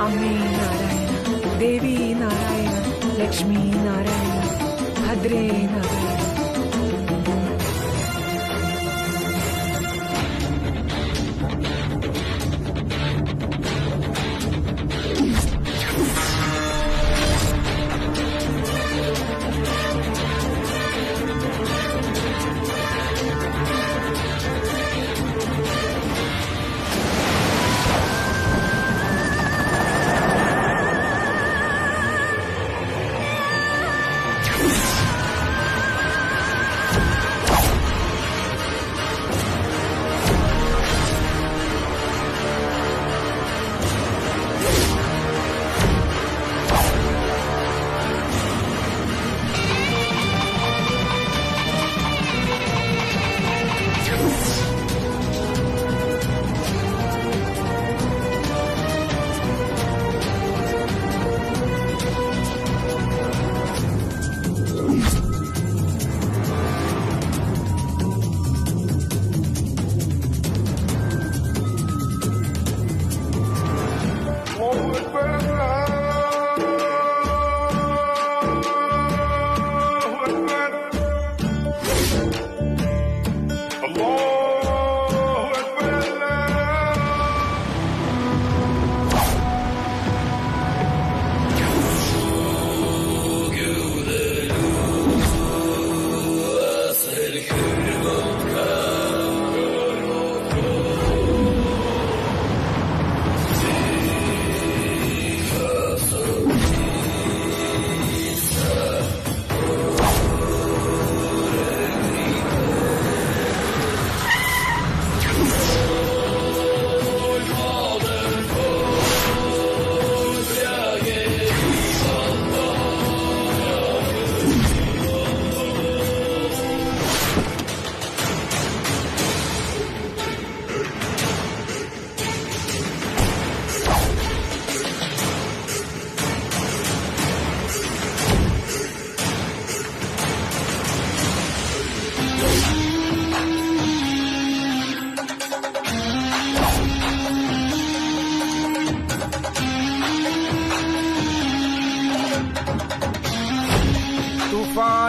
അമ്മേ നാരായണ, ദേവി നാരായണ, ലക്ഷ്മി നാരായണ, ഭദ്രേ നാരായണ.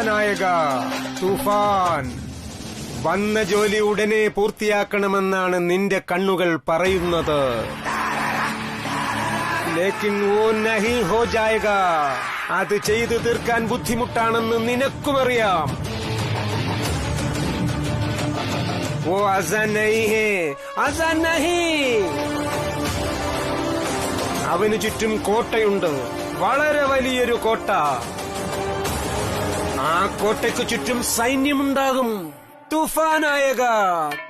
നായക തൂഫാൻ, വന്ന ജോലി ഉടനെ പൂർത്തിയാക്കണമെന്നാണ് നിന്റെ കണ്ണുകൾ പറയുന്നത്. ലേക്കിൻ വോ നഹി ഹോ ജായേഗ, അത് ചെയ്തു തീർക്കാൻ ബുദ്ധിമുട്ടാണെന്ന് നിനക്കുമറിയാം. വോ ആസാൻ നഹീ ഹേ, ആസാൻ നഹീ. അവന് ചുറ്റും കോട്ടയുണ്ട്, വളരെ വലിയൊരു കോട്ട. ആ കോട്ടയ്ക്ക് ചുറ്റും സൈന്യമുണ്ടാകും. തൂഫാനായക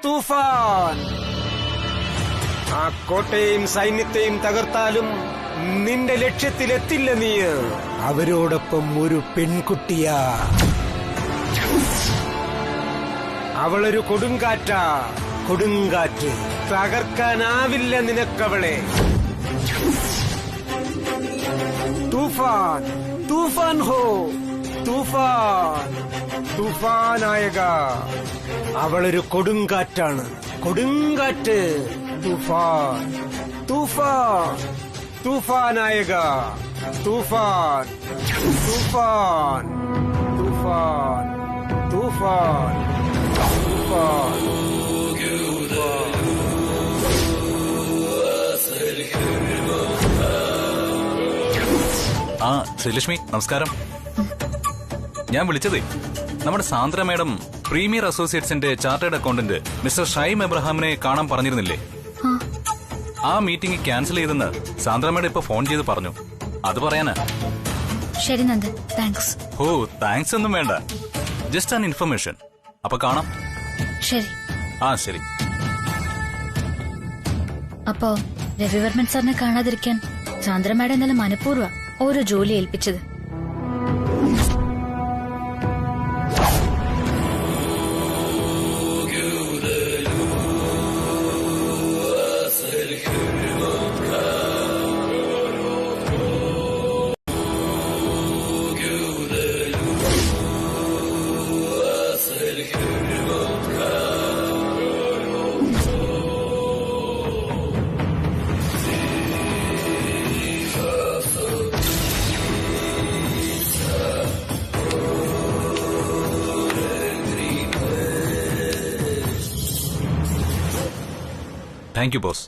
തൂഫാൻ. ആ കോട്ടയെയും സൈന്യത്തെയും തകർത്താലും നിന്റെ ലക്ഷ്യത്തിലെത്തില്ല നീ. അവരോടൊപ്പം ഒരു പെൺകുട്ടിയാ. അവളൊരു കൊടുങ്കാറ്റാ, കൊടുങ്കാറ്റ്. തകർക്കാനാവില്ല നിനക്കവളെ. തൂഫാൻ, തൂഫാൻ ഹോ, തൂഫാൻ, തൂഫാനായക. അവളൊരു കൊടുങ്കാറ്റാണ്, കൊടുങ്കാറ്റ്. തൂഫാൻ, തൂഫാൻ, തൂഫാനായക. തൂഫാൻ, തൂഫാൻ, തൂഫാൻ, തൂഫാൻ, തൂഫാൻ. ആ ശ്രീലക്ഷ്മി, നമസ്കാരം. ഞാൻ വിളിച്ചതേ നമ്മുടെ സാന്ദ്ര മേഡം പ്രീമിയർ അസോസിയേറ്റ്സിന്റെ ചാർട്ടേഡ് അക്കൗണ്ടന്റ് മിസ്റ്റർ ഷൈം എബ്രഹാമിനെ കാണാൻ പറഞ്ഞിരുന്നില്ലേ? ആ മീറ്റിംഗ് ക്യാൻസൽ ചെയ്തെന്ന് സാന്ദ്ര മേഡം ഇപ്പൊ ഫോൺ ചെയ്ത് പറഞ്ഞു. അത് പറയാനാ. ശരി നന്ദൻ, താങ്ക്സ്. ഓ, താങ്ക്സ് ഒന്നും വേണ്ട, ജസ്റ്റ് ആൻ ഇൻഫർമേഷൻ. അപ്പൊ കാണാം. ശരി. ആ ശരി. അപ്പോ രവിവർമ്മൻ സാറിനെ കാണാതിരിക്കാൻ സാന്ദ്ര മേഡം ഇന്നലെ മനഃപൂർവ്വ ഓരോ ജോലി ഏൽപ്പിച്ചത്. Thank you boss.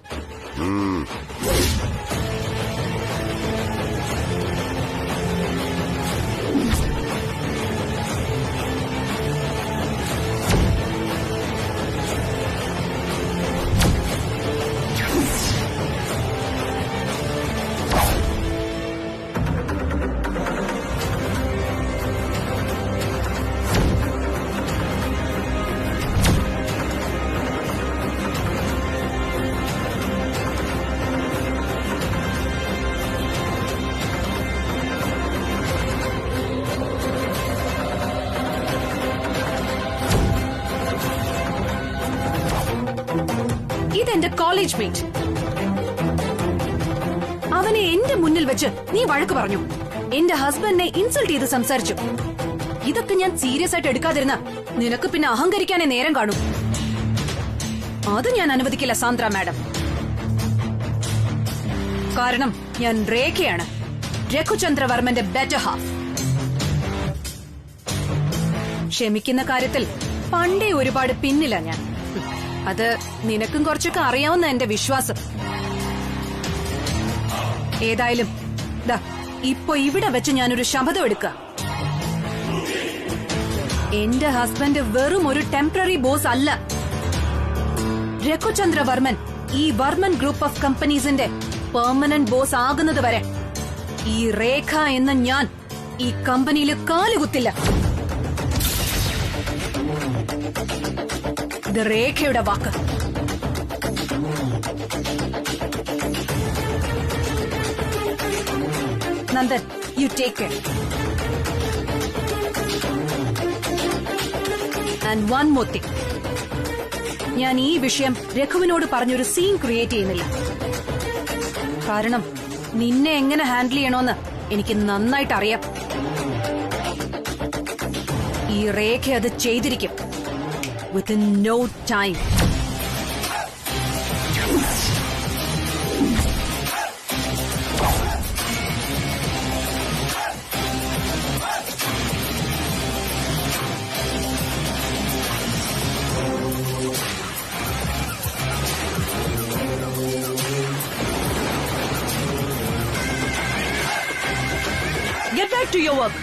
ഇതെന്റെ കോളേജ് മേറ്റ്. അവനെ എന്റെ മുന്നിൽ വെച്ച് നീ വഴക്ക് പറഞ്ഞു. എന്റെ ഹസ്ബൻഡിനെ ഇൻസൾട്ട് ചെയ്ത് സംസാരിച്ചു. ഇതൊക്കെ ഞാൻ സീരിയസ് ആയിട്ട് എടുക്കാതിരുന്ന നിനക്ക് പിന്നെ അഹങ്കരിക്കാനേ നേരം കാണും. അത് ഞാൻ അനുവദിക്കില്ല സാന്ദ്ര മാഡം. കാരണം ഞാൻ രേഖയാണ്, രഘുചന്ദ്രവർമ്മന്റെ ബെറ്റർ ഹാഫ്. ക്ഷമിക്കുന്ന കാര്യത്തിൽ പണ്ടേ ഒരുപാട് പിന്നില്ല ഞാൻ. അത് നിനക്കും കുറച്ചൊക്കെ അറിയാവുന്ന എന്റെ വിശ്വാസം. ഏതായാലും ദാ ഇപ്പൊ ഇവിടെ വെച്ച് ഞാനൊരു ശപഥം എടുക്കുക. എന്റെ ഹസ്ബൻഡ് വെറും ഒരു ടെമ്പററി ബോസ് അല്ല. രഘുചന്ദ്രവർമ്മൻ ഈ വർമ്മൻ ഗ്രൂപ്പ് ഓഫ് കമ്പനീസിന്റെ പെർമനന്റ് ബോസ് ആകുന്നത് വരെ ഈ രേഖ എന്ന ഞാൻ ഈ കമ്പനിയിൽ കാലുകുത്തില്ല. ഇത് രേഖയുടെ വാക്ക്. Nandan, you take care. And one more thing, ഞാൻ ഈ വിഷയം രഘുവിനോട് പറഞ്ഞൊരു സീൻ ക്രിയേറ്റ് ചെയ്യുന്നില്ല. കാരണം നിന്നെ എങ്ങനെ ഹാൻഡിൽ ചെയ്യണോന്ന് എനിക്ക് നന്നായിട്ട് അറിയാം. ഈ രേഖ അത് ചെയ്തിരിക്കും. Within no time. Get back to your work.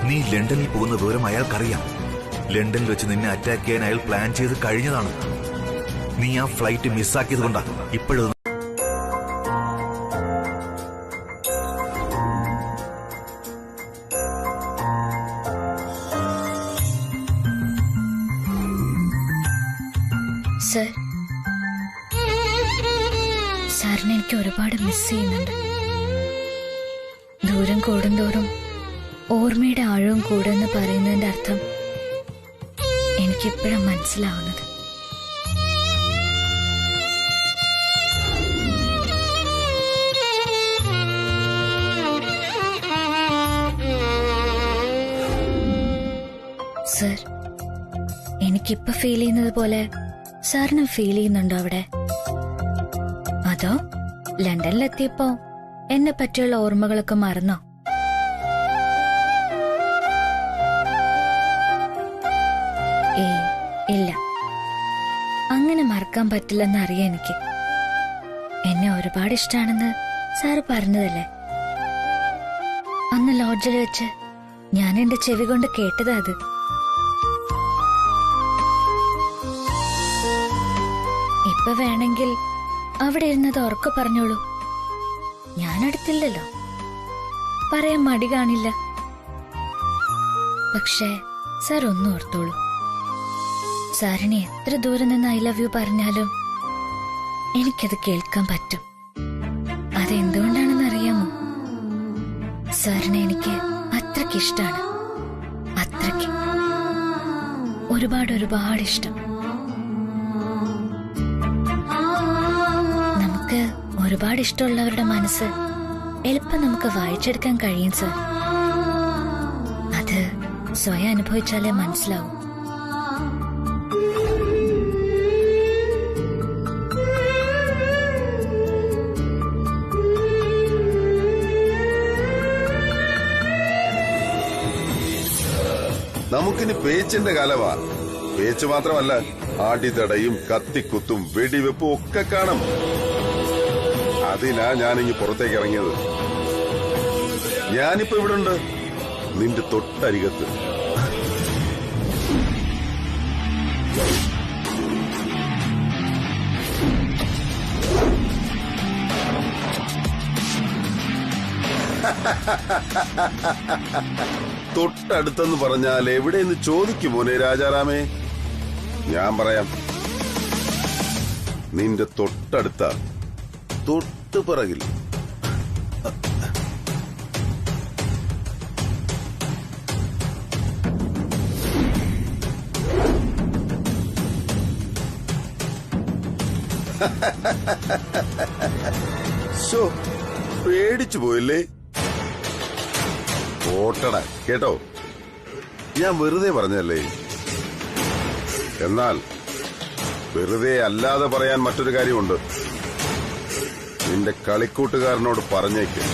നീ ലണ്ടനിൽ പോകുന്ന വിവരം അയാൾക്കറിയാം. ലണ്ടനിൽ വെച്ച് നിന്നെ അറ്റാക്ക് ചെയ്യാൻ അയാൾ പ്ലാൻ ചെയ്ത് കഴിഞ്ഞതാണ്. നീ ആ ഫ്ലൈറ്റ് മിസ്സാക്കിയത് കൊണ്ടാ ഇപ്പോഴും. സർ, സാറിനെ എനിക്ക് ഒരുപാട് മിസ് ചെയ്യുന്നുണ്ട്. ദൂരം കൂടുന്തോറും ഓർമ്മയുടെ ആഴവും കൂടുമെന്ന് പറയുന്നതിന്റെ അർത്ഥം എനിക്കിപ്പോഴാണ് മനസ്സിലാവുന്നത്. സർ, എനിക്കിപ്പോ ഫീൽ ചെയ്യുന്നത് പോലെ സാറിന് ഫീൽ ചെയ്യുന്നുണ്ടോ അവിടെ? അതോ ലണ്ടനിലെത്തിയപ്പോ എന്നെ പറ്റിയുള്ള ഓർമ്മകളൊക്കെ മറന്നോ? ഏയ് ഇല്ല, അങ്ങനെ മറക്കാൻ പറ്റില്ലെന്ന് അറിയാം എനിക്ക്. എന്നെ ഒരുപാട് ഇഷ്ടാണെന്ന് സാറ് പറഞ്ഞതല്ലേ? അന്ന് ലോഡ്ജിൽ വെച്ച് ഞാൻ എന്റെ ചെവി കൊണ്ട് കേട്ടതാ അത്. ഇപ്പൊ വേണമെങ്കിൽ അവിടെ ഇരുന്നത് ഉറക്കെ പറഞ്ഞോളൂ, ഞാനടുത്തില്ലല്ലോ, പറയാൻ മടി കാണില്ല. പക്ഷേ സാർ ഒന്നും ഓർത്തോളൂ, സാറിനെ എത്ര ദൂരം നിന്ന് ഐ ലവ് യു പറഞ്ഞാലും എനിക്കത് കേൾക്കാൻ പറ്റും. അതെന്തുകൊണ്ടാണെന്ന് അറിയാമോ? സാറിനെ എനിക്ക് അത്രയ്ക്ക് ഇഷ്ടാണ്, അത്രയ്ക്ക്, ഒരുപാട് ഒരുപാട് ഇഷ്ടം. നമുക്ക് ഒരുപാട് ഇഷ്ടമുള്ളവരുടെ മനസ്സ് എളുപ്പം നമുക്ക് വായിച്ചെടുക്കാൻ കഴിയും സാർ. അത് സ്വയം അനുഭവിച്ചാലേ മനസ്സിലാവും. നമുക്കിനി പേച്ചിന്റെ കാലമാ. പേച്ച് മാത്രമല്ല, ആടിതടയും കത്തിക്കുത്തും വെടിവെപ്പും ഒക്കെ കാണും. അതിനാ ഞാനിങ്ങി പുറത്തേക്ക് ഇറങ്ങിയത്. ഞാനിപ്പോ ഇവിടെ ഉണ്ട്, നിന്റെ തൊട്ടരികത്ത്. തൊട്ടടുത്തെന്ന് പറഞ്ഞാൽ എവിടെയെന്ന് ചോദിക്കും മോനെ രാജാറാമേ. ഞാൻ പറയാം, നിന്റെ തൊട്ടടുത്ത, തൊട്ടു പിറകിൽ. ശോ, പേടിച്ചു പോയില്ലേ? ഓട്ടടാ കേട്ടോ, ഞാൻ വെറുതെ പറഞ്ഞല്ലേ. എന്നാൽ വെറുതെ അല്ലാതെ പറയാൻ മറ്റൊരു കാര്യമുണ്ട്. നിന്റെ കളിക്കൂട്ടുകാരനോട് പറഞ്ഞേക്ക്,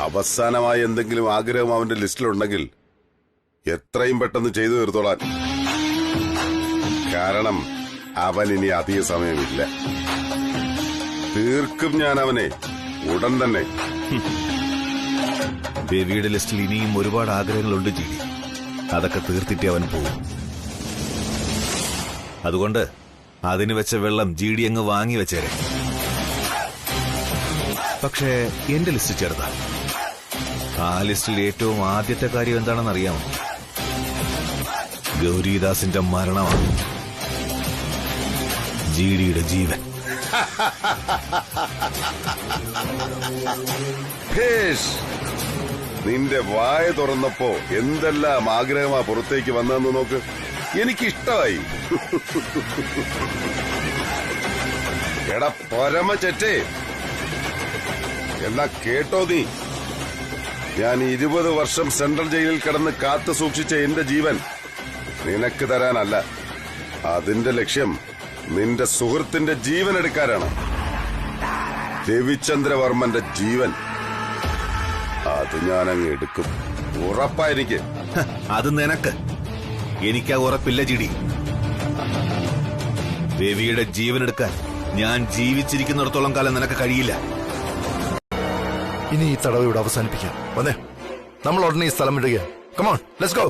അവസാനമായി എന്തെങ്കിലും ആഗ്രഹം അവന്റെ ലിസ്റ്റിലുണ്ടെങ്കിൽ എത്രയും പെട്ടെന്ന് ചെയ്തു തീർത്തോളാൻ. കാരണം അവൻ ഇനി അധിക സമയമില്ല. തീർക്കും ഞാൻ അവനെ ഉടൻ തന്നെ. ദേവിയുടെ ലിസ്റ്റിൽ ഇനിയും ഒരുപാട് ആഗ്രഹങ്ങളുണ്ട് ജിഡി. അതൊക്കെ തീർത്തിട്ടേ അവൻ പോകും. അതുകൊണ്ട് അതിന് വെച്ച വെള്ളം ജിഡി അങ്ങ് വാങ്ങി വെച്ചേരെ. പക്ഷേ എന്റെ ലിസ്റ്റ് ചെറുതാ. ആ ലിസ്റ്റിൽ ഏറ്റവും ആദ്യത്തെ കാര്യം എന്താണെന്ന് അറിയാമോ? ഗൗരിദാസിന്റെ മരണമാണ്. ജിഡിയുടെ ജീവൻ. നിന്റെ വായ തുറന്നപ്പോ എന്തെല്ലാം ആഗ്രഹമാ പുറത്തേക്ക് വന്നതെന്ന് നോക്ക്. എനിക്കിഷ്ടമായി. എടാ പരമചറ്റേ, എന്നാ കേട്ടോ നീ, ഞാൻ 20 വർഷം സെൻട്രൽ ജയിലിൽ കിടന്ന് കാത്തു സൂക്ഷിച്ച എന്റെ ജീവൻ നിനക്ക് തരാനല്ല. അതിന്റെ ലക്ഷ്യം നിന്റെ സുഹൃത്തിന്റെ ജീവൻ എടുക്കാനാണ്. രവിചന്ദ്രവർമ്മന്റെ ജീവൻ. അത് ഞാനങ്ങ് എടുക്കും, ഉറപ്പാ എനിക്ക്. അത് നിനക്ക്, എനിക്കാ ഉറപ്പില്ല ജിഡി. രവിയുടെ ജീവൻ എടുക്കാൻ ഞാൻ ജീവിച്ചിരിക്കുന്നിടത്തോളം കാലം നിനക്ക് കഴിയില്ല. ഇനി ഈ തടവ് ഇവിടെ അവസാനിപ്പിക്കാം. വന്നേ, നമ്മൾ ഉടനെ ഈ സ്ഥലം വിടുക. Come on, let's go.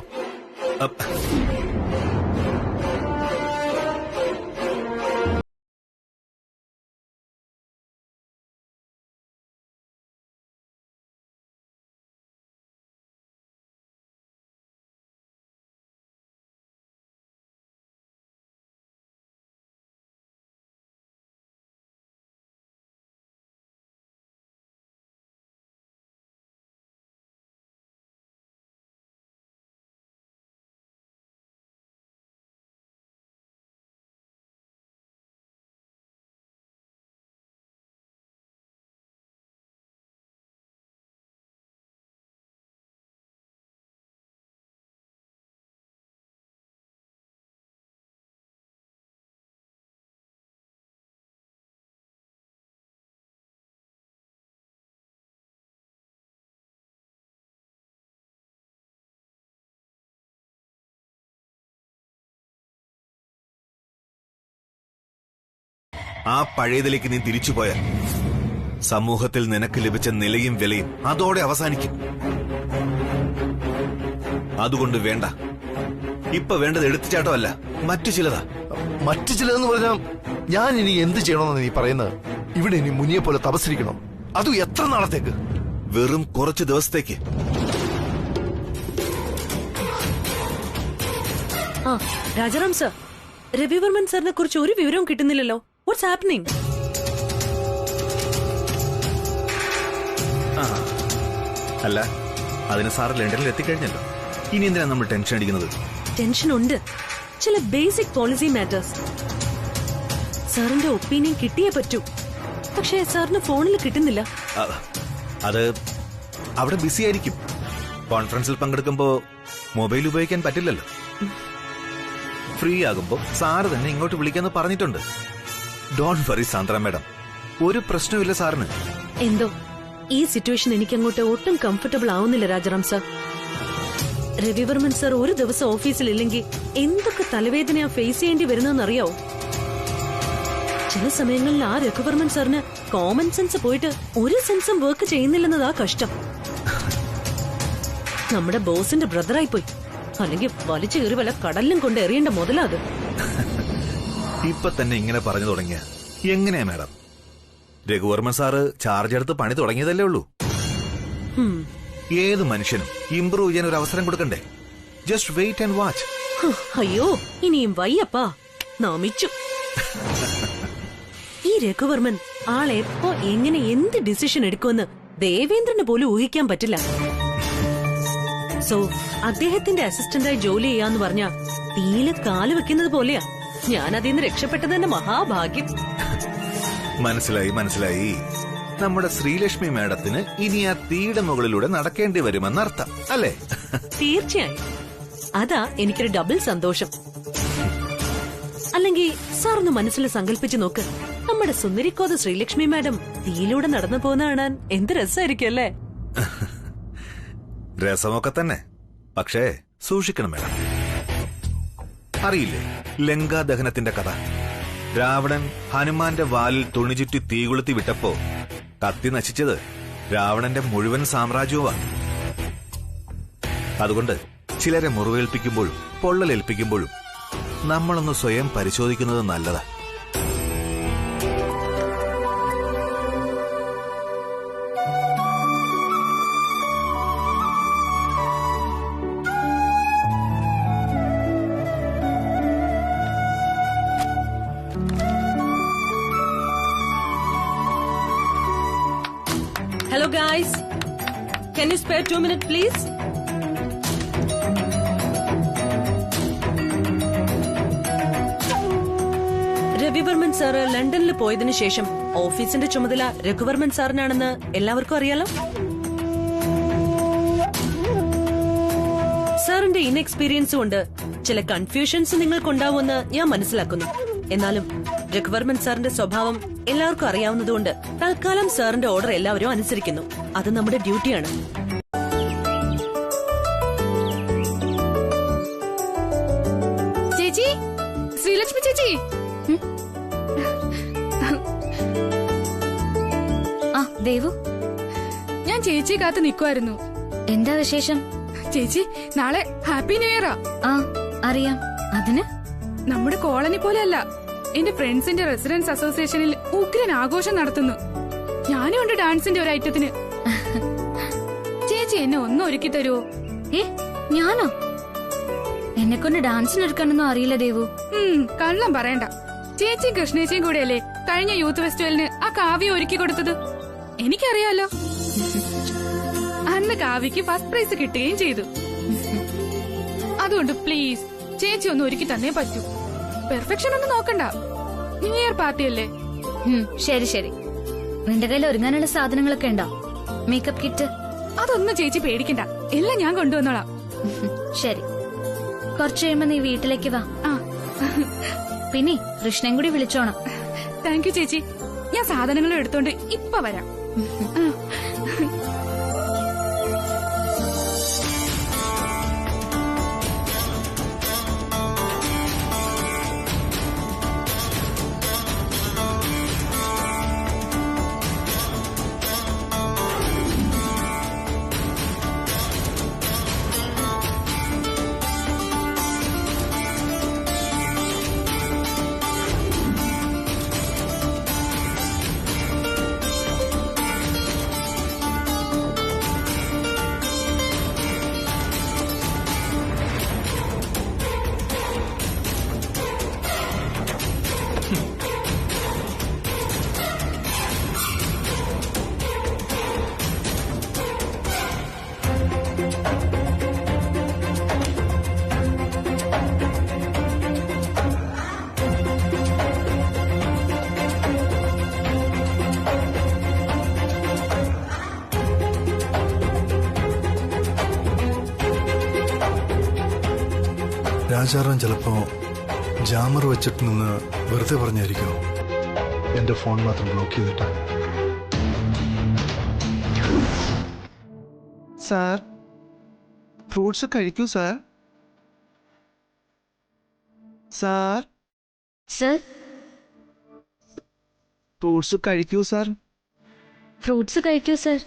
ആ പഴയതിലേക്ക് നീ തിരിച്ചുപോയാൽ സമൂഹത്തിൽ നിനക്ക് ലഭിച്ച നിലയും വിലയും അതോടെ അവസാനിക്കും. അതുകൊണ്ട് വേണ്ട. ഇപ്പൊ വേണ്ടത് എടുത്തുചാട്ടമല്ല, മറ്റു ചിലതാ. മറ്റു ചിലതെന്ന് പറഞ്ഞാൽ ഞാൻ ഇനി എന്ത് ചെയ്യണമെന്ന് നീ പറയുന്നത്? ഇവിടെ ഇനി മുനിയെ പോലെ തപസ്സരിക്കണം? അതും എത്ര നാളത്തേക്ക്? വെറും കുറച്ചു ദിവസത്തേക്ക്. രാജാറാം സർ, രവിവർമ്മൻ സാറിനെ കുറിച്ച് ഒരു വിവരവും കിട്ടുന്നില്ലല്ലോ. What's happening? അല്ല, അതിന് സാറ് ലണ്ടനിൽ എത്തിക്കഴിഞ്ഞല്ലോ. ഇനി എന്തിനാ നമ്മൾ ടെൻഷൻ അടിക്കുന്നത്? ടെൻഷൻ ഉണ്ട്. ചില ബേസിക് പോളിസി മാറ്റേഴ്സ്. സാറിന്റെ ഒപ്പീനിയൻ കിട്ടിയേ പറ്റൂ. പക്ഷേ സാറിന് ഫോണിൽ കിട്ടുന്നില്ല. അത് അവിടെ ബിസി ആയിരിക്കും. കോൺഫറൻസിൽ പങ്കെടുക്കുമ്പോ മൊബൈൽ ഉപയോഗിക്കാൻ പറ്റില്ലല്ലോ. ഫ്രീ ആകുമ്പോ സാറ് തന്നെ ഇങ്ങോട്ട് വിളിക്കാന്ന് പറഞ്ഞിട്ടുണ്ട്. ഡോണ്ട് വറി സാന്ദ്ര മാഡം, ഒരു പ്രശ്നമില്ല സാറിന്. എന്തോ ഈ സിറ്റുവേഷൻ എനിക്കങ്ങോട്ട് ഒട്ടും കംഫർട്ടബിൾ ആവുന്നില്ല രാജാറാം സർ. രവിവർമ്മൻ സർ ഒരു ദിവസം ഓഫീസിൽ ഇല്ലെങ്കിൽ എന്തൊക്കെ തലവേദനയാ ഫേസ് ചെയ്യേണ്ടി വരുന്നതെന്നറിയാവോ? ചില സമയങ്ങളിൽ ആ രഘുവർമ്മൻ സാറിന് കോമൺ സെൻസ് പോയിട്ട് ഒരു സെൻസും വർക്ക് ചെയ്യുന്നില്ലെന്നതാ കഷ്ടം. നമ്മുടെ ബോസിന്റെ ബ്രദറായി പോയി. അല്ലെങ്കിൽ വലിച്ചു കയറി വല്ല കടലിലും കൊണ്ട് എറിയേണ്ട മുതലാ അത്. ഇപ്പൊ തന്നെ ഇങ്ങനെ പറഞ്ഞു തുടങ്ങിയ എങ്ങനെയാ മാഡം? രഘുവർമ്മൻ സാറ് ചാർജ് എടുത്ത് പണി തുടങ്ങിയതല്ലേ ഉള്ളൂ. ഏത് മനുഷ്യനും ഇംപ്രൂവ് ചെയ്യാൻ ഒരു അവസരം കൊടുക്കണ്ടേ? Just wait and watch. അയ്യോ, ഇനിയും വയ്യപ്പാ, നമിച്ചു. ഈ രഘുവർമ്മൻ ആളെപ്പോ എങ്ങനെ എന്ത് ഡിസിഷൻ എടുക്കുമെന്ന് ദേവേന്ദ്രന് പോലും ഊഹിക്കാൻ പറ്റില്ല. സോ അദ്ദേഹത്തിന്റെ അസിസ്റ്റന്റായി ജോലി ചെയ്യാന്ന് പറഞ്ഞാ തീയില് കാല് വെക്കുന്നത് പോലെയാ. ഞാൻ അതിൽ നിന്ന് രക്ഷപ്പെട്ടത് തന്നെ മഹാഭാഗ്യം. മനസ്സിലായി. നമ്മുടെ ശ്രീലക്ഷ്മി മാഡത്തിന് ഇനി ആ തീയുടെ മുകളിലൂടെ നടക്കേണ്ടി വരുമെന്നർത്ഥം അല്ലേ? തീർച്ചയായും. അതാ എനിക്കൊരു ഡബിൾ സന്തോഷം. അല്ലെങ്കിൽ സാറൊന്ന് മനസ്സിൽ സങ്കല്പിച്ചു നോക്ക്, നമ്മുടെ സുന്ദരിക്കോത ശ്രീലക്ഷ്മി മാഡം തീയിലൂടെ നടന്നു പോകുന്ന കാണാൻ എന്ത് രസമായിരിക്കും അല്ലേ? രസമൊക്കെ തന്നെ, പക്ഷേ സൂക്ഷിക്കണം മാഡം. അറിയില്ലേ ലങ്കാദഹനത്തിന്റെ കഥ? രാവണൻ ഹനുമാന്റെ വാലിൽ തുണിചുറ്റി തീകൊളുത്തി വിട്ടപ്പോ കത്തി നശിച്ചത് രാവണന്റെ മുഴുവൻ സാമ്രാജ്യവുമാണ്. അതുകൊണ്ട് ചിലരെ മുറിവേൽപ്പിക്കുമ്പോഴും പൊള്ളലേൽപ്പിക്കുമ്പോഴും നമ്മളൊന്ന് സ്വയം പരിശോധിക്കുന്നത് നല്ലതാ. Hello guys, can you spare 2 minutes please? Ravivarman sir ലണ്ടനിൽ പോയതിനു ശേഷം ഓഫീസിന്റെ ചുമതല രഘുവർമ്മൻ സാറിനാണെന്ന് എല്ലാവർക്കും അറിയാലോ. സാറിന്റെ ഇൻഎക്സ്പീരിയൻസ് കൊണ്ട് ചില കൺഫ്യൂഷൻസ് നിങ്ങൾക്കുണ്ടാവുമെന്ന് ഞാൻ മനസ്സിലാക്കുന്നു. എന്നാലും രഘുവർമ്മൻ സാറിന്റെ സ്വഭാവം എല്ലാവർക്കും അറിയാവുന്നതുകൊണ്ട് തൽക്കാലം സാറിന്റെ ഓർഡർ എല്ലാവരും അനുസരിക്കുന്നു. അത് നമ്മുടെ ഡ്യൂട്ടിയാണ്. ചേച്ചി, ശ്രീലക്ഷ്മി ചേച്ചി. ആ ദേവു, ഞാൻ ചേച്ചിയെ കാത്ത് നിൽക്കുമായിരുന്നു. എന്താ വിശേഷം? ചേച്ചി, നാളെ ഹാപ്പി ന്യൂ ഇയറാ. ആ അറിയാം. അതിന് നമ്മുടെ കോളനി പോലെയല്ല, എന്റെ ഫ്രണ്ട്സിന്റെ റെസിഡൻസ് അസോസിയേഷനിൽ ഉഗ്രൻ ആഘോഷം നടത്തുന്നു. ഞാനും ഉണ്ട് ഡാൻസിന്റെ ഒരു ഐറ്റത്തിന്. ചേച്ചി എന്നെ ഒന്ന് ഒരുക്കി തരുമോ? ഞാനോ? എന്നെ കൊണ്ട് ഡാൻസിന് എടുക്കാനൊന്നും അറിയില്ല ദേവു. കള്ളം പറയണ്ട. ചേച്ചിയും കൃഷ്ണേച്ചിയും കൂടെയല്ലേ കഴിഞ്ഞ യൂത്ത് ഫെസ്റ്റിവലിന് ആ കാവ്യ ഒരുക്കി കൊടുത്തത്? എനിക്കറിയാലോ. അന്ന് കാവ്യക്ക് ഫസ്റ്റ് പ്രൈസ് കിട്ടുകയും ചെയ്തു. അതുകൊണ്ട് പ്ലീസ് ചേച്ചി ഒന്ന് ഒരുക്കി തന്നേ പറ്റൂ. പെർഫെക്ഷൻ ഒന്നും നോക്കണ്ട, ന്യൂ ഇയർ പാർട്ടിയല്ലേ. ശരി ശരി. നിന്റെ കയ്യിൽ ഒരുങ്ങാനുള്ള സാധനങ്ങളൊക്കെ ഉണ്ടോ? Makeup kit? അതൊന്നും ചേച്ചി പേടിക്കണ്ട, എല്ലാം ഞാൻ കൊണ്ടുവന്നോളാം. ശരി, കുറച്ചു കഴിയുമ്പോ നീ വീട്ടിലേക്ക് വാ. പിന്നെ കൃഷ്ണൻ കൂടി വിളിച്ചോണം. താങ്ക് യു ചേച്ചി. ഞാൻ സാധനങ്ങളും എടുത്തോണ്ട് ഇപ്പൊ വരാം. രാജാറാം ചിലപ്പോ ജാമർ വെച്ചിട്ട് നിന്ന് വെറുതെ പറഞ്ഞായിരിക്കുമോ എന്റെ ഫോൺ മാത്രം ബ്ലോക്ക് ചെയ്തിട്ട്. സാർ ഫ്രൂട്ട്സ് കഴിക്കൂ സാർ. സാർ സർ ഫ്രൂട്ട്സ് കഴിക്കൂ സാർ. ഫ്രൂട്ട്സ് കഴിക്കൂ സർ.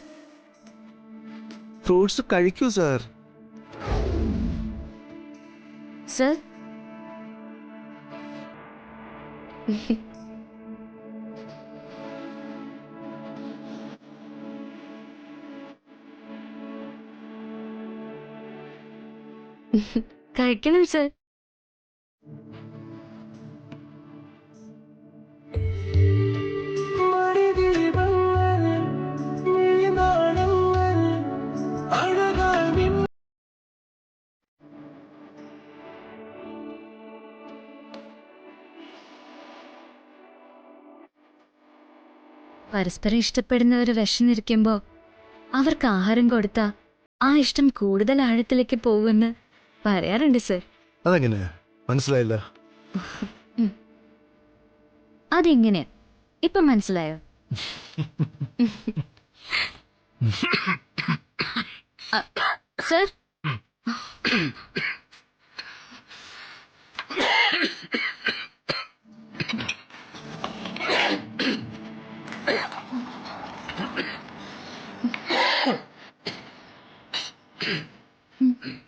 ഫ്രൂട്ട്സ് കഴിക്കൂ സാർ. സർ കഴിക്കണം സർ. പരസ്പരം ഇഷ്ടപ്പെടുന്നവർ വിശന്നിരിക്കുമ്പോ അവർക്ക് ആഹാരം കൊടുത്താ ആ ഇഷ്ടം കൂടുതൽ ആഴത്തിലേക്ക് പോകുമെന്ന് പറയാറുണ്ട് സർ. അതെങ്ങനെ മനസ്സിലായില്ല? അതെങ്ങനെ ഇപ്പൊ മനസ്സിലായോ? സർ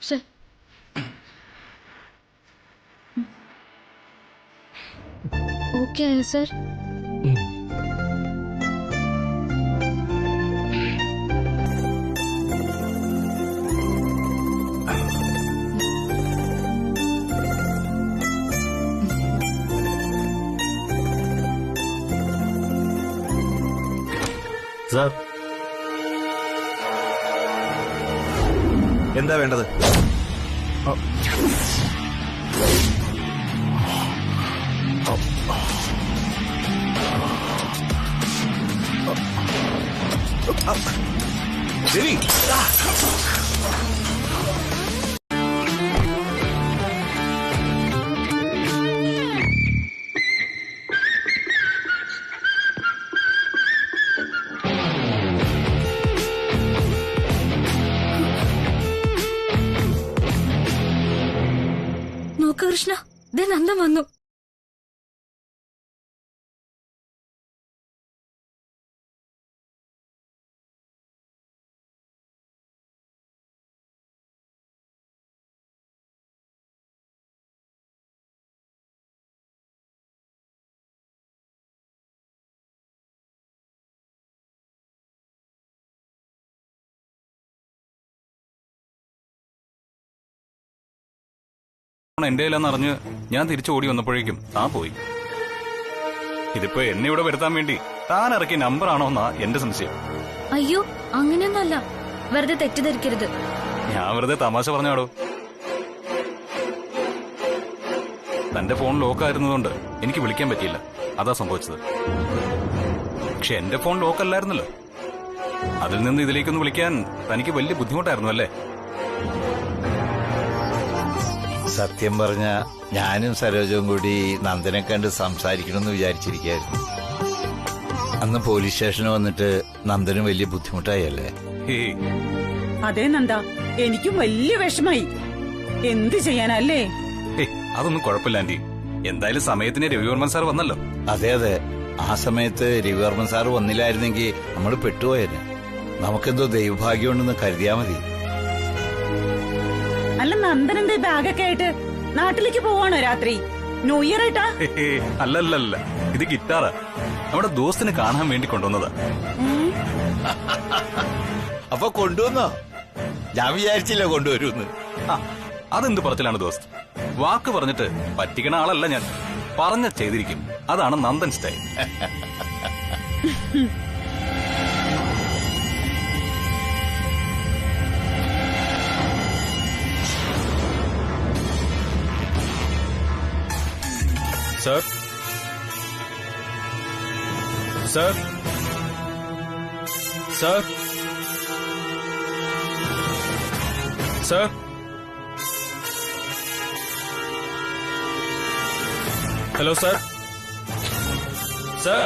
സർ ഓക്കെ ആയോ സർ? സാർ എന്താ വേണ്ടത്? രവി നോക്ക് കൃഷ്ണ, ദേ നന്ദൻ വന്നു. എന്റെ കയ്യിലെന്നറിഞ്ഞ് ഞാൻ തിരിച്ചു ഓടി വന്നപ്പോഴേക്കും താൻ പോയി. ഇതിപ്പോ എന്നെ ഇവിടെ വരുത്താൻ വേണ്ടി താൻ ഇറക്കിയ നമ്പറാണോന്നാ എന്റെ സംശയം. അയ്യോ അങ്ങനെയൊന്നുമല്ല, വെറുതെ തെറ്റിദ്ധരിക്കരുത്. ഞാൻ വെറുതെ തമാശ പറഞ്ഞാടോ. തന്റെ ഫോൺ ലോക്കായിരുന്നതുകൊണ്ട് എനിക്ക് വിളിക്കാൻ പറ്റിയില്ല, അതാ സംഭവിച്ചത്. പക്ഷെ എന്റെ ഫോൺ ലോക്കല്ലായിരുന്നല്ലോ. അതിൽ നിന്ന് ഇതിലേക്കൊന്ന് വിളിക്കാൻ തനിക്ക് വലിയ ബുദ്ധിമുട്ടായിരുന്നു അല്ലേ? സത്യം പറഞ്ഞ ഞാനും സരോജവും കൂടി നന്ദനെ കണ്ട് സംസാരിക്കണമെന്ന് വിചാരിച്ചിരിക്കായിരുന്നു. അന്ന് പോലീസ് സ്റ്റേഷന് വന്നിട്ട് നന്ദന് വലിയ ബുദ്ധിമുട്ടായല്ലേ? അതെ നന്ദ, എനിക്കും വലിയ വിഷമായി. എന്ത് ചെയ്യാനല്ലേ? അതൊന്നും കുഴപ്പമില്ല ആന്റി. എന്തായാലും സമയത്തിന് രവിവർമ്മൻ സാർ വന്നല്ലോ. അതെ അതെ, ആ സമയത്ത് രവിവർമ്മൻ സാർ വന്നില്ലായിരുന്നെങ്കിൽ നമ്മൾ പെട്ടുപോയേനെ. നമുക്കെന്തോ ദൈവഭാഗ്യമുണ്ടെന്ന് കരുതിയാ മതി. അല്ല നന്ദനെന്ത് ബാഗൊക്കെ ആയിട്ട് നാട്ടിലേക്ക് പോവാണോ രാത്രി? ന്യൂ ഇയർ ആയിട്ടാ? അല്ലല്ല, ഇത് ഗിറ്റാറാ. നമ്മുടെ ദോസ്തിനെ കാണാൻ വേണ്ടി കൊണ്ടുവന്നതാ. അപ്പൊ കൊണ്ടുവന്നോ? ഞാൻ വിചാരിച്ചില്ല കൊണ്ടുവരുമെന്ന്. അതെന്ത് പറച്ചിലാണ് ദോസ്ത്? വാക്ക് പറഞ്ഞിട്ട് പറ്റിക്കണ ആളല്ല ഞാൻ. പറഞ്ഞ ചെയ്തിരിക്കും. അതാണ് Nandan style. Sir sir sir sir hello sir sir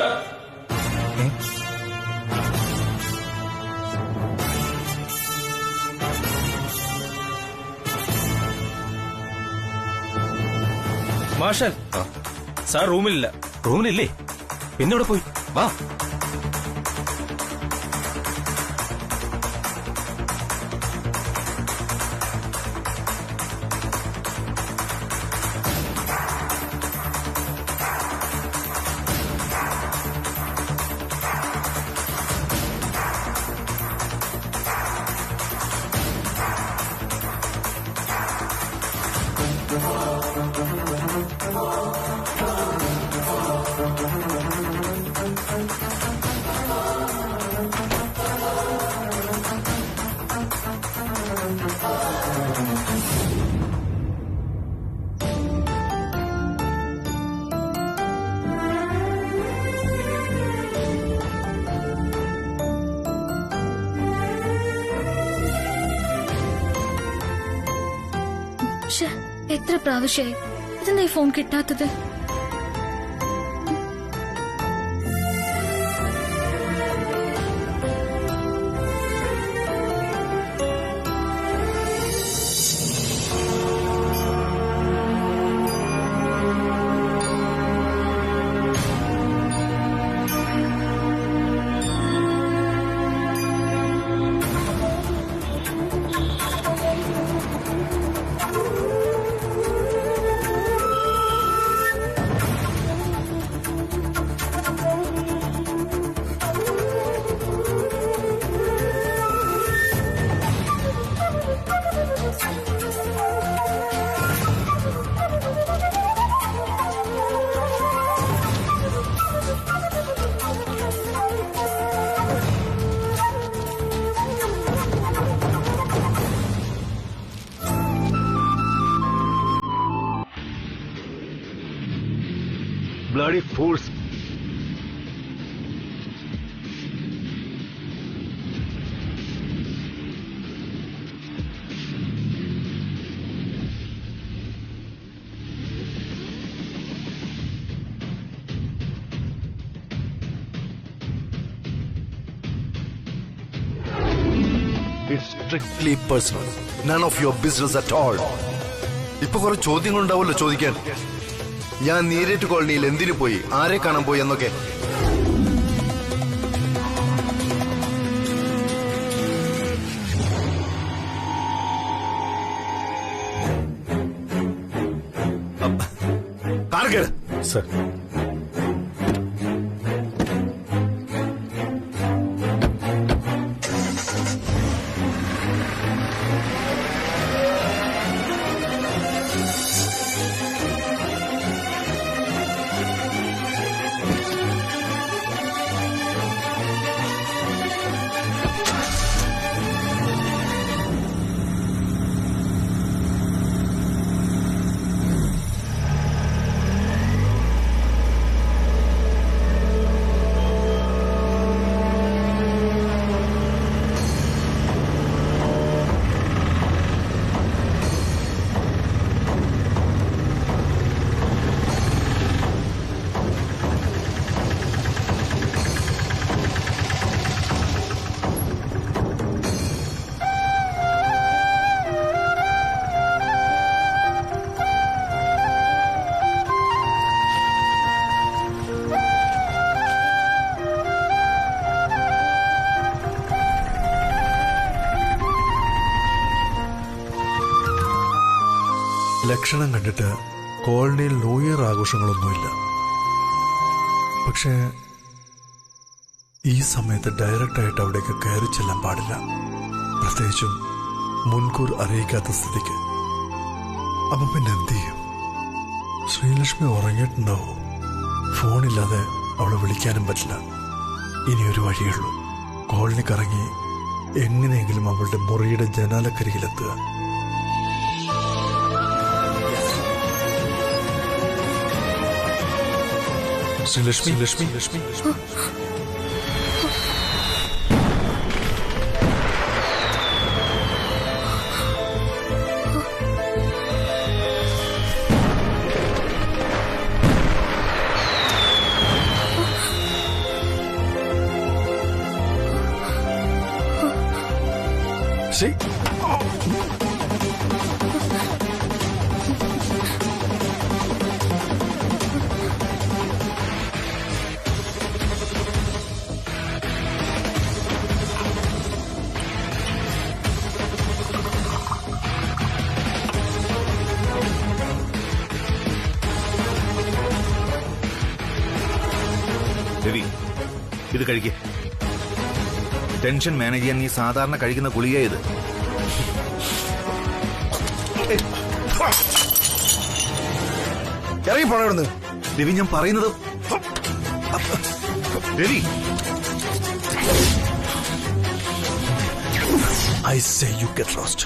Marshal sir റൂമിലില്ല. റൂമിലില്ലേ? പിന്നെവിടെ പോയി? വാ. എത്ര പ്രാവശ്യമായി ഇതെന്താ ഈ ഫോൺ കിട്ടാത്തത്? Bloody fools. It's strictly personal. None of your business at all. ഇപ്പൊ കുറെ ചോദ്യങ്ങളുണ്ടാവുമല്ലോ ചോദിക്കാൻ. ഞാൻ നീരേറ്റ് കോളനിയിൽ എന്തിനു പോയി, ആരെ കാണാൻ പോയി എന്നൊക്കെ. സർ, ലക്ഷണം കണ്ടിട്ട് കോളനിയിൽ ന്യൂ ഇയർ ആഘോഷങ്ങളൊന്നുമില്ല. പക്ഷേ ഈ സമയത്ത് ഡയറക്റ്റായിട്ട് അവിടേക്ക് കയറി ചെല്ലാൻ പാടില്ല, പ്രത്യേകിച്ചും മുൻകൂർ അറിയിക്കാത്ത സ്ഥിതിക്ക്. അപ്പം പിന്നെ എന്ത് ചെയ്യും? ശ്രീലക്ഷ്മി ഉറങ്ങിയിട്ടുണ്ടാവോ? ഫോണില്ലാതെ അവളെ വിളിക്കാനും പറ്റില്ല. ഇനിയൊരു വഴിയുള്ളൂ, കോളനി കറങ്ങി എങ്ങനെയെങ്കിലും അവളുടെ മുറിയുടെ ജനാലക്കരികിലെത്തുക. ശ്രീലക്ഷ്മി ലക്ഷ്മി ലക്ഷ്മി ശ്രീ രവി, ഇത് കഴിക്കേ. ടെൻഷൻ മാനേജ് ചെയ്യാൻ നീ സാധാരണ കഴിക്കുന്ന ഗുളിക ഇത്. ഇറങ്ങി പോണവിടുന്ന്. രവി, ഞാൻ പറയുന്നത് Ravi. I say you get lost.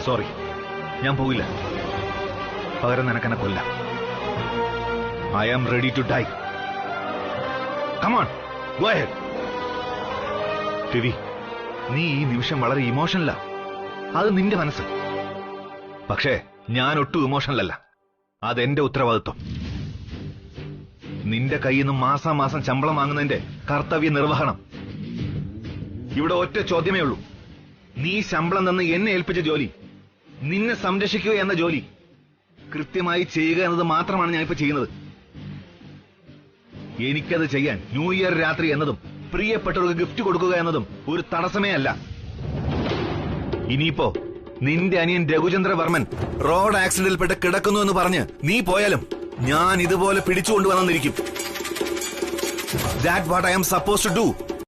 Sorry, ഞാൻ പോകില്ല. പകരം നിനക്കെന്നെ കൊല്ലാം. I am ready to die. Come on, go ahead. Ravi, നീ ഈ നിമിഷം വളരെ ഇമോഷണലാ. അത് നിന്റെ മനസ്സ്. പക്ഷേ ഞാൻ ഒട്ടും ഇമോഷണലല്ല. അതെന്റെ ഉത്തരവാദിത്വം. നിന്റെ കയ്യിൽ നിന്ന് മാസാമാസം ശമ്പളം വാങ്ങുന്നതിന്റെ കർത്തവ്യ നിർവഹണം. ഇവിടെ ഒറ്റ ചോദ്യമേ ഉള്ളൂ. നീ ശമ്പളം തന്ന് എന്നെ ഏൽപ്പിച്ച ജോലി, നിന്നെ സംരക്ഷിക്കുക എന്ന ജോലി കൃത്യമായി ചെയ്യുക എന്നത് മാത്രമാണ് ഞാനിപ്പോ ചെയ്യുന്നത്. എനിക്കത് ചെയ്യാൻ ന്യൂ ഇയർ രാത്രി എന്നതും പ്രിയപ്പെട്ടവർക്ക് ഗിഫ്റ്റ് കൊടുക്കുക എന്നതും ഒരു തടസ്സമേ അല്ല. ഇനിയിപ്പോ നിന്റെ അനിയൻ രഘുചന്ദ്ര വർമ്മൻ റോഡ് ആക്സിഡന്റിൽപ്പെട്ട് കിടക്കുന്നു എന്ന് പറഞ്ഞ് നീ പോയാലും ഞാൻ ഇതുപോലെ പിടിച്ചുകൊണ്ടുവന്നിരിക്കും. That what I am suppose to do.